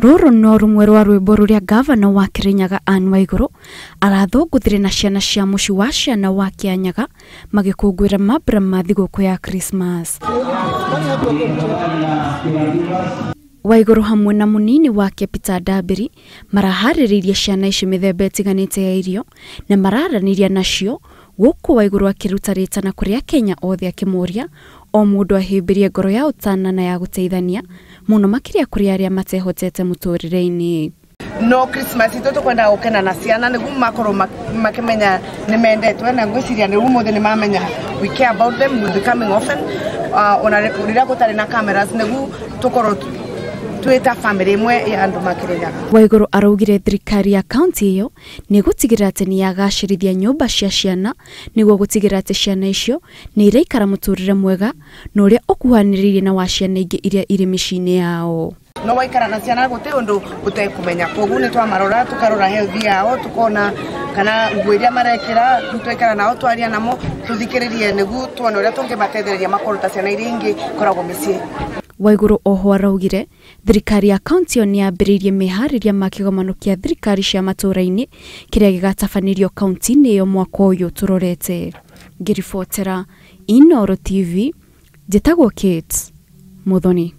Rũrũ no rumwe rwa rwĩmbo rũrĩa gavana wa Kirinyaga Anne Waiguru arathũngũthire na ciana cia mũciĩ wa ciana wa Kianyaga magĩkũngũĩra mambura ma thigũkũ ya Christmas. Waiguru hamwe na munini wake Peter Ndambĩri maraharĩrĩirie ciana icio mĩthemba ĩtiganĩte ya irio na mararaniria nacio gũkũ Waiguru akĩruta rĩtana kũrĩ Akenya othe akĩmoria o mũndũ ahĩmbĩrie ngoro ya ũtana na ya gũteithania mũno makĩria kũrĩ arĩa matehotete mũtũrĩre-inĩ. No Christmas ito tukwenda gukena na ciana niguo makorwo makimenya ni mendetwe na ngwiciria niguo mothe ni mamenya we care about them, will be coming often ona rĩrĩa gũtarĩ na cameras niguo tukorwo twita family imwe ya andu makirinyaga. Waiguru araugire thirikari ya county iyo ni gutigĩrĩra atĩ ni yagacĩrithia nyũmba cia ciana niguo gutigĩrĩra atĩ ciana icio ni iraikara mũtũrĩre mwega na ũrĩa ũkuhanĩrĩirie na wa ciana ingĩ iria irĩ mĩciĩ-inĩ yao. No waikara na ciana gũtĩ ũndũ ũtekumenya koguo nĩ twamarora tukarora health yao tukona kana nguo iria marekĩra twaikara nao twaria namo tuthikĩrĩrie niguo tuone ũrĩa tũngĩmateithĩrĩria makorwo ta ciana iria ingĩ koragwo mĩciĩ. Waiguru oho araugire thirikari ya county ni yambĩrĩirie meharĩria ma kĩgomano kĩa thirikari cia matũra-inĩ kĩrĩa gĩgatabanĩrio county-inĩ iyo mwaka ũyũ tũrorete. Ngĩribotera Inooro TV, njĩtagwo Kate Muthoni.